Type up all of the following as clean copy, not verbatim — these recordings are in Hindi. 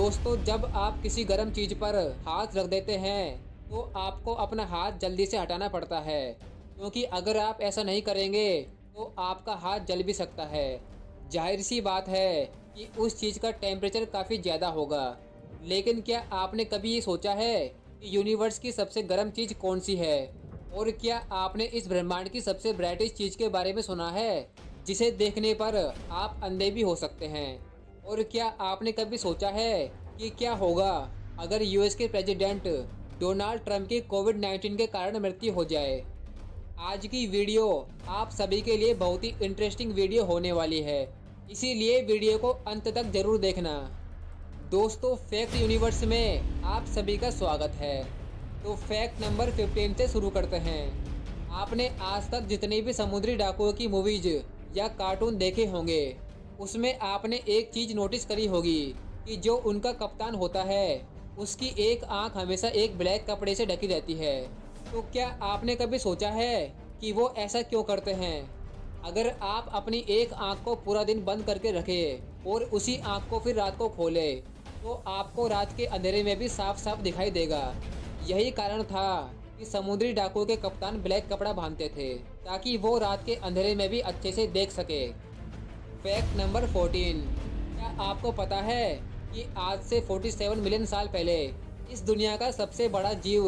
दोस्तों, जब आप किसी गर्म चीज पर हाथ रख देते हैं तो आपको अपना हाथ जल्दी से हटाना पड़ता है, क्योंकि अगर आप ऐसा नहीं करेंगे तो आपका हाथ जल भी सकता है। जाहिर सी बात है कि उस चीज का टेम्परेचर काफी ज्यादा होगा। लेकिन क्या आपने कभी ये सोचा है कि यूनिवर्स की सबसे गर्म चीज कौन सी है? और क्या आपने इस ब्रह्मांड की सबसे ब्राइटेस्ट चीज के बारे में सुना है, जिसे देखने पर आप अंधे भी हो सकते हैं? और क्या आपने कभी सोचा है कि क्या होगा अगर यूएस के प्रेसिडेंट डोनाल्ड ट्रंप की कोविड-19 के कारण मृत्यु हो जाए? आज की वीडियो आप सभी के लिए बहुत ही इंटरेस्टिंग वीडियो होने वाली है, इसीलिए वीडियो को अंत तक जरूर देखना। दोस्तों, फैक्ट यूनिवर्स में आप सभी का स्वागत है। तो फैक्ट नंबर 15 से शुरू करते हैं। आपने आज तक जितने भी समुद्री डाकुओं की मूवीज या कार्टून देखे होंगे, उसमें आपने एक चीज नोटिस करी होगी कि जो उनका कप्तान होता है उसकी एक आंख हमेशा एक ब्लैक कपड़े से ढकी रहती है। तो क्या आपने कभी सोचा है कि वो ऐसा क्यों करते हैं? अगर आप अपनी एक आंख को पूरा दिन बंद करके रखें और उसी आंख को फिर रात को खोलें, तो आपको रात के अंधेरे में भी साफ साफ दिखाई देगा। यही कारण था कि समुद्री डाकुओं के कप्तान ब्लैक कपड़ा बांधते थे, ताकि वो रात के अंधेरे में भी अच्छे से देख सके। Fact number 14। क्या आपको पता है कि आज से 47 मिलियन साल पहले इस दुनिया का सबसे बड़ा जीव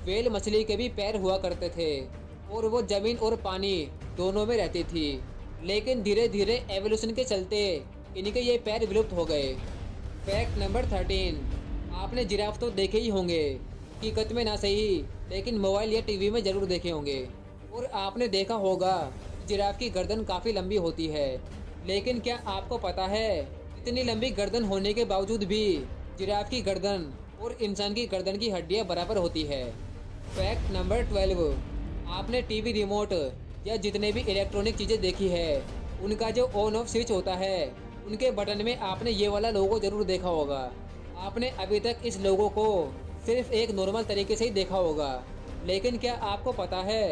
व्हेल मछली के भी पैर हुआ करते थे, और वो जमीन और पानी दोनों में रहती थी। लेकिन धीरे धीरे एवोल्यूशन के चलते इनके ये पैर विलुप्त हो गए। Fact number 13। आपने जिराफ तो देखे ही होंगे, हकीकत में ना सही लेकिन मोबाइल या टीवी में जरूर देखे होंगे। और आपने देखा होगा जिराफ की गर्दन काफ़ी लंबी होती है। लेकिन क्या आपको पता है इतनी लंबी गर्दन होने के बावजूद भी जिराफ की गर्दन और इंसान की गर्दन की हड्डियां बराबर होती है? Fact number 12। आपने टीवी रिमोट या जितने भी इलेक्ट्रॉनिक चीज़ें देखी है, उनका जो ऑन ऑफ स्विच होता है, उनके बटन में आपने ये वाला लोगो जरूर देखा होगा। आपने अभी तक इस लोगो को सिर्फ एक नॉर्मल तरीके से ही देखा होगा, लेकिन क्या आपको पता है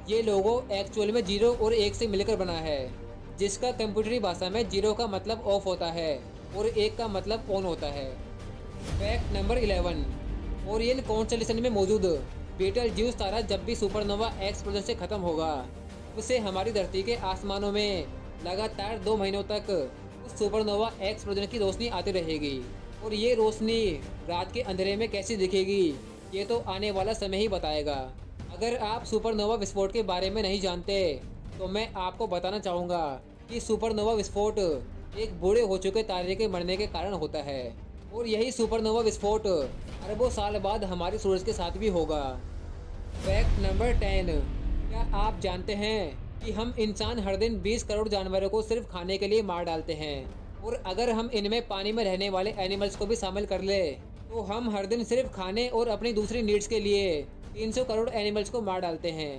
ये लोगो एक्चुअल में 0 और 1 से मिलकर बना है, जिसका कंप्यूटरी भाषा में 0 का मतलब ऑफ होता है और 1 का मतलब ऑन होता है। Fact number 11। ओरियन कॉन्स्टेलेशन में मौजूद बीटलज्यूस तारा जब भी सुपरनोवा एक्सप्लोजन से खत्म होगा, उसे हमारी धरती के आसमानों में लगातार 2 महीनों तक उस सुपरनोवा एक्सप्लोजन की रोशनी आती रहेगी। और ये रोशनी रात के अंधेरे में कैसी दिखेगी, ये तो आने वाला समय ही बताएगा। अगर आप सुपरनोवा विस्फोट के बारे में नहीं जानते तो मैं आपको बताना चाहूँगा कि सुपरनोवा विस्फोट एक बूढ़े हो चुके तारे के मरने के कारण होता है, और यही सुपरनोवा विस्फोट अरबों साल बाद हमारे सूरज के साथ भी होगा। Fact number 10। क्या आप जानते हैं कि हम इंसान हर दिन 20 करोड़ जानवरों को सिर्फ खाने के लिए मार डालते हैं, और अगर हम इनमें पानी में रहने वाले एनिमल्स को भी शामिल कर ले तो हम हर दिन सिर्फ खाने और अपनी दूसरी नीड्स के लिए 300 करोड़ एनिमल्स को मार डालते हैं।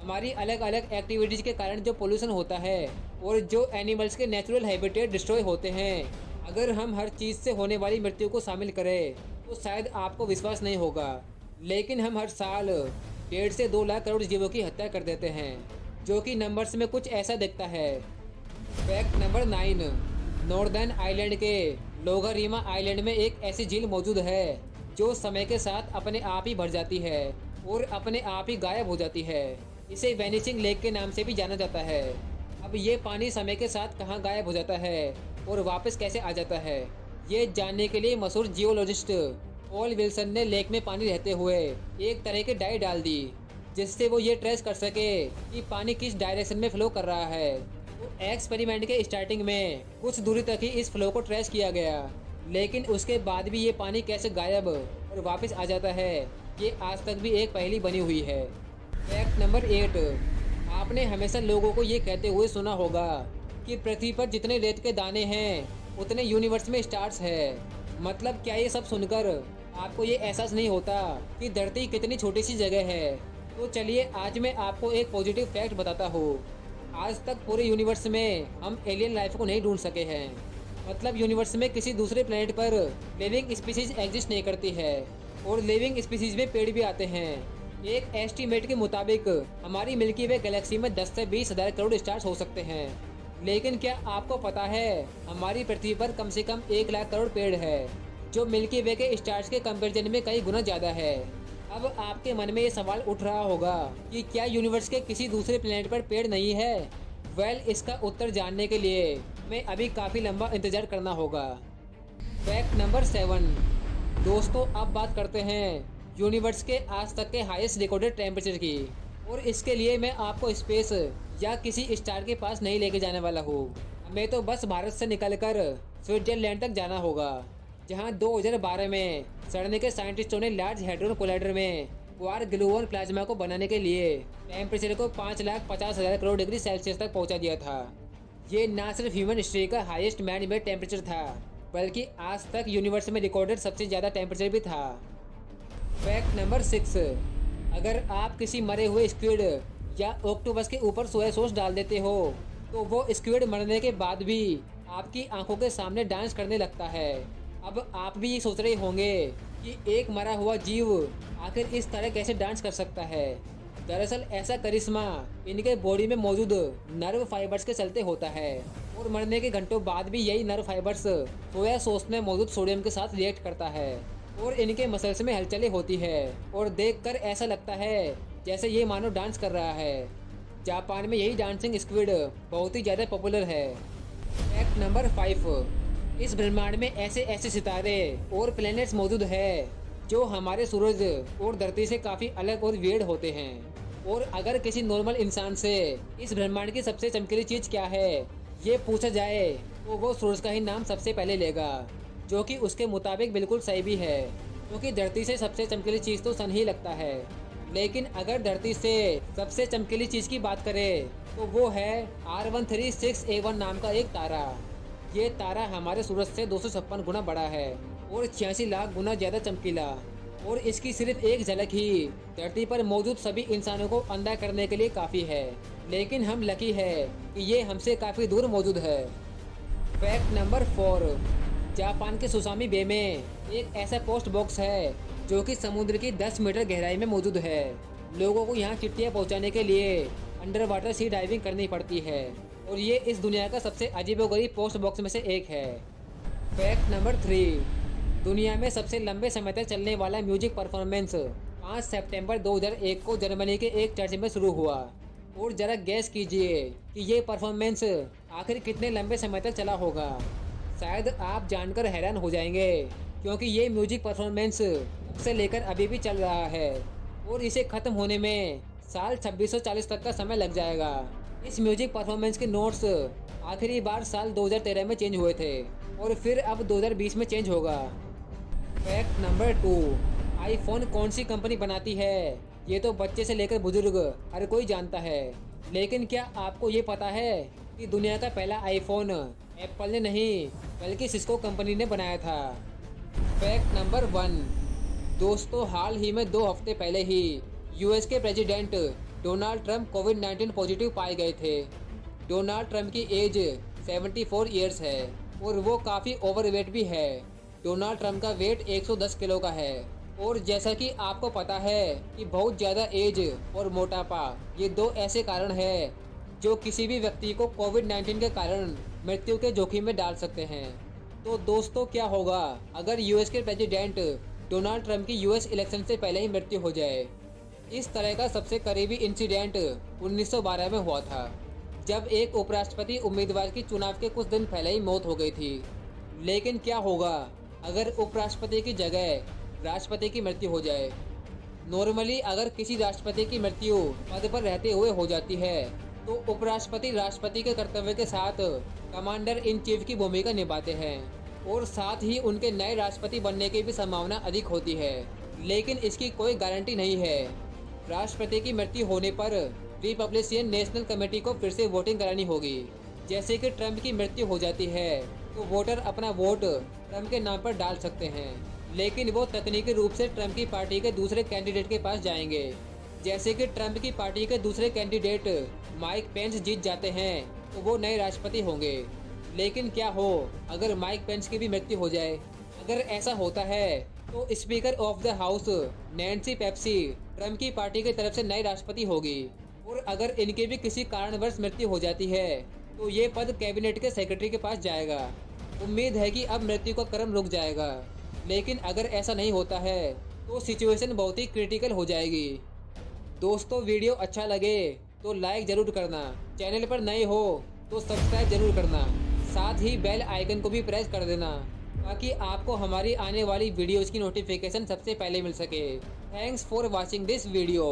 हमारी अलग अलग एक्टिविटीज के कारण जो पोल्यूशन होता है और जो एनिमल्स के नेचुरल हैबिटेट डिस्ट्रॉय होते हैं, अगर हम हर चीज़ से होने वाली मृत्यु को शामिल करें तो शायद आपको विश्वास नहीं होगा, लेकिन हम हर साल 1.5 से 2 लाख करोड़ जीवों की हत्या कर देते हैं, जो कि नंबर्स में कुछ ऐसा दिखता है। Fact number 9। नॉर्दर्न आइलैंड के लोगारीमा आइलैंड में एक ऐसी झील मौजूद है जो समय के साथ अपने आप ही भर जाती है और अपने आप ही गायब हो जाती है। इसे वैनिशिंग लेक के नाम से भी जाना जाता है। अब ये पानी समय के साथ कहाँ गायब हो जाता है और वापस कैसे आ जाता है, ये जानने के लिए मशहूर जियोलॉजिस्ट पॉल विल्सन ने लेक में पानी रहते हुए एक तरह की डाई डाल दी, जिससे वो ये ट्रेस कर सके कि पानी किस डायरेक्शन में फ्लो कर रहा है। तो एक्सपेरिमेंट के स्टार्टिंग में कुछ दूरी तक ही इस फ्लो को ट्रेस किया गया, लेकिन उसके बाद भी ये पानी कैसे गायब और वापस आ जाता है, ये आज तक भी एक पहेली बनी हुई है। Fact number 8। आपने हमेशा लोगों को ये कहते हुए सुना होगा कि पृथ्वी पर जितने रेत के दाने हैं उतने यूनिवर्स में स्टार्स है। मतलब क्या ये सब सुनकर आपको ये एहसास नहीं होता कि धरती कितनी छोटी सी जगह है? तो चलिए आज मैं आपको एक पॉजिटिव फैक्ट बताता हूँ। आज तक पूरे यूनिवर्स में हम एलियन लाइफ को नहीं ढूंढ सके हैं। मतलब यूनिवर्स में किसी दूसरे प्लेनेट पर लिविंग स्पीसीज एग्जिस्ट नहीं करती है, और लिविंग स्पीसीज में पेड़ भी आते हैं। एक एस्टीमेट के मुताबिक हमारी मिल्की वे गैलेक्सी में 10 से 20 हज़ार करोड़ स्टार्स हो सकते हैं। लेकिन क्या आपको पता है हमारी पृथ्वी पर कम से कम 1 लाख करोड़ पेड़ है, जो मिल्की वे के स्टार्स के कंपैरिजन में कई गुना ज्यादा है। अब आपके मन में ये सवाल उठ रहा होगा कि क्या यूनिवर्स के किसी दूसरे प्लेनेट पर पेड़ नहीं है? वेल, इसका उत्तर जानने के लिए हमें अभी काफी लंबा इंतजार करना होगा। Fact number 7। दोस्तों, अब बात करते हैं यूनिवर्स के आज तक के हाईएस्ट रिकॉर्डेड टेम्परेचर की। और इसके लिए मैं आपको स्पेस या किसी स्टार के पास नहीं लेके जाने वाला हूँ। हमें तो बस भारत से निकलकर स्विट्जरलैंड तक जाना होगा, जहाँ 2012 में सर्न के साइंटिस्टों ने लार्ज हैड्रोन कोलाइडर में क्वार ग्लूऑन प्लाज्मा को बनाने के लिए टेम्परेचर को 5,50,000 करोड़ डिग्री सेल्सियस तक पहुंचा दिया था। ये न सिर्फ ह्यूमन हिस्ट्री का हाईएस्ट मैन मेड टेम्परेचर था, बल्कि आज तक यूनिवर्स में रिकॉर्डेड सबसे ज़्यादा टेम्परेचर भी था। Fact number 6। अगर आप किसी मरे हुए स्क्विड या ऑक्टोपस के ऊपर सोया सॉस डाल देते हो तो वो स्क्विड मरने के बाद भी आपकी आंखों के सामने डांस करने लगता है। अब आप भी ये सोच रहे होंगे कि एक मरा हुआ जीव आखिर इस तरह कैसे डांस कर सकता है। दरअसल ऐसा करिश्मा इनके बॉडी में मौजूद नर्व फाइबर्स के चलते होता है, और मरने के घंटों बाद भी यही नर्व फाइबर्स सोया सॉस में मौजूद सोडियम के साथ रिएक्ट करता है और इनके मसल्स में हलचलें होती है और देखकर ऐसा लगता है जैसे ये मानो डांस कर रहा है। जापान में यही डांसिंग स्क्विड बहुत ही ज़्यादा पॉपुलर है। Fact number 5। इस ब्रह्मांड में ऐसे ऐसे सितारे और प्लैनेट्स मौजूद है जो हमारे सूरज और धरती से काफ़ी अलग और वियर्ड होते हैं। और अगर किसी नॉर्मल इंसान से इस ब्रह्मांड की सबसे चमकीली चीज़ क्या है ये पूछा जाए तो वो सूरज का ही नाम सबसे पहले लेगा, जो कि उसके मुताबिक बिल्कुल सही भी है, क्योंकि धरती से सबसे चमकीली चीज़ तो सन ही लगता है। लेकिन अगर धरती से सबसे चमकीली चीज़ की बात करें तो वो है R136A1 नाम का एक तारा। ये तारा हमारे सूरज से 256 गुना बड़ा है और 86 लाख गुना ज़्यादा चमकीला, और इसकी सिर्फ एक झलक ही धरती पर मौजूद सभी इंसानों को अंधा करने के लिए काफ़ी है। लेकिन हम लकी है कि ये हमसे काफ़ी दूर मौजूद है। Fact number 4। जापान के सुसामी बे में एक ऐसा पोस्ट बॉक्स है जो कि समुद्र की 10 मीटर गहराई में मौजूद है। लोगों को यहाँ चिट्ठियाँ पहुँचाने के लिए अंडर वाटर सी डाइविंग करनी पड़ती है, और ये इस दुनिया का सबसे अजीबोगरीब पोस्ट बॉक्स में से एक है। Fact number 3। दुनिया में सबसे लंबे समय तक चलने वाला म्यूजिक परफॉर्मेंस 5 सितंबर 2001 को जर्मनी के एक चर्च में शुरू हुआ। और जरा गैस कीजिए कि ये परफॉर्मेंस आखिर कितने लंबे समय तक चला होगा। शायद आप जानकर हैरान हो जाएंगे, क्योंकि ये म्यूजिक परफॉर्मेंस से लेकर अभी भी चल रहा है और इसे ख़त्म होने में साल 2640 तक का समय लग जाएगा। इस म्यूजिक परफॉर्मेंस के नोट्स आखिरी बार साल 2013 में चेंज हुए थे और फिर अब 2020 में चेंज होगा। Fact number 2। आईफोन कौन सी कंपनी बनाती है ये तो बच्चे से लेकर बुजुर्ग हर कोई जानता है, लेकिन क्या आपको ये पता है कि दुनिया का पहला आईफोन एप्पल ने नहीं बल्कि सिस्को कंपनी ने बनाया था। Fact number 1। दोस्तों, हाल ही में 2 हफ्ते पहले ही यूएस के प्रेसिडेंट डोनाल्ड ट्रंप कोविड-19 पॉजिटिव पाए गए थे। डोनाल्ड ट्रंप की एज 74 ईयर्स है और वो काफ़ी ओवरवेट भी है। डोनाल्ड ट्रंप का वेट 110 किलो का है, और जैसा कि आपको पता है कि बहुत ज़्यादा एज और मोटापा ये 2 ऐसे कारण हैं जो किसी भी व्यक्ति को कोविड-19 के कारण मृत्यु के जोखिम में डाल सकते हैं। तो दोस्तों, क्या होगा अगर यूएस के प्रेसिडेंट डोनाल्ड ट्रंप की यूएस इलेक्शन से पहले ही मृत्यु हो जाए? इस तरह का सबसे करीबी इंसिडेंट 1912 में हुआ था, जब एक उपराष्ट्रपति उम्मीदवार की चुनाव के कुछ दिन पहले ही मौत हो गई थी। लेकिन क्या होगा अगर उपराष्ट्रपति की जगह राष्ट्रपति की मृत्यु हो जाए? नॉर्मली अगर किसी राष्ट्रपति की मृत्यु पद पर रहते हुए हो जाती है तो उपराष्ट्रपति राष्ट्रपति के कर्तव्य के साथ कमांडर इन चीफ की भूमिका निभाते हैं, और साथ ही उनके नए राष्ट्रपति बनने की भी संभावना अधिक होती है। लेकिन इसकी कोई गारंटी नहीं है। राष्ट्रपति की मृत्यु होने पर रिपब्लिकन नेशनल कमेटी को फिर से वोटिंग करानी होगी। जैसे कि ट्रंप की मृत्यु हो जाती है तो वोटर अपना वोट ट्रंप के नाम पर डाल सकते हैं, लेकिन वो तकनीकी रूप से ट्रंप की पार्टी के दूसरे कैंडिडेट के पास जाएंगे। जैसे कि ट्रंप की पार्टी के दूसरे कैंडिडेट माइक पेंस जीत जाते हैं तो वो नए राष्ट्रपति होंगे। लेकिन क्या हो अगर माइक पेंस की भी मृत्यु हो जाए? अगर ऐसा होता है तो speaker of the house Nancy Pepsi Trump की पार्टी की तरफ से नई राष्ट्रपति होगी, और अगर इनकी भी किसी कारणवश मृत्यु हो जाती है तो ये पद कैबिनेट के सेक्रेटरी के पास जाएगा। उम्मीद है कि अब मृत्यु का क्रम रुक जाएगा। लेकिन अगर ऐसा नहीं होता है तो सिचुएशन बहुत ही क्रिटिकल हो जाएगी। दोस्तों, वीडियो अच्छा लगे तो लाइक जरूर करना, चैनल पर नए हो तो सब्सक्राइब जरूर करना, साथ ही बेल आइकन को भी प्रेस कर देना ताकि आपको हमारी आने वाली वीडियोज़ की नोटिफिकेशन सबसे पहले मिल सके। Thanks for watching this video.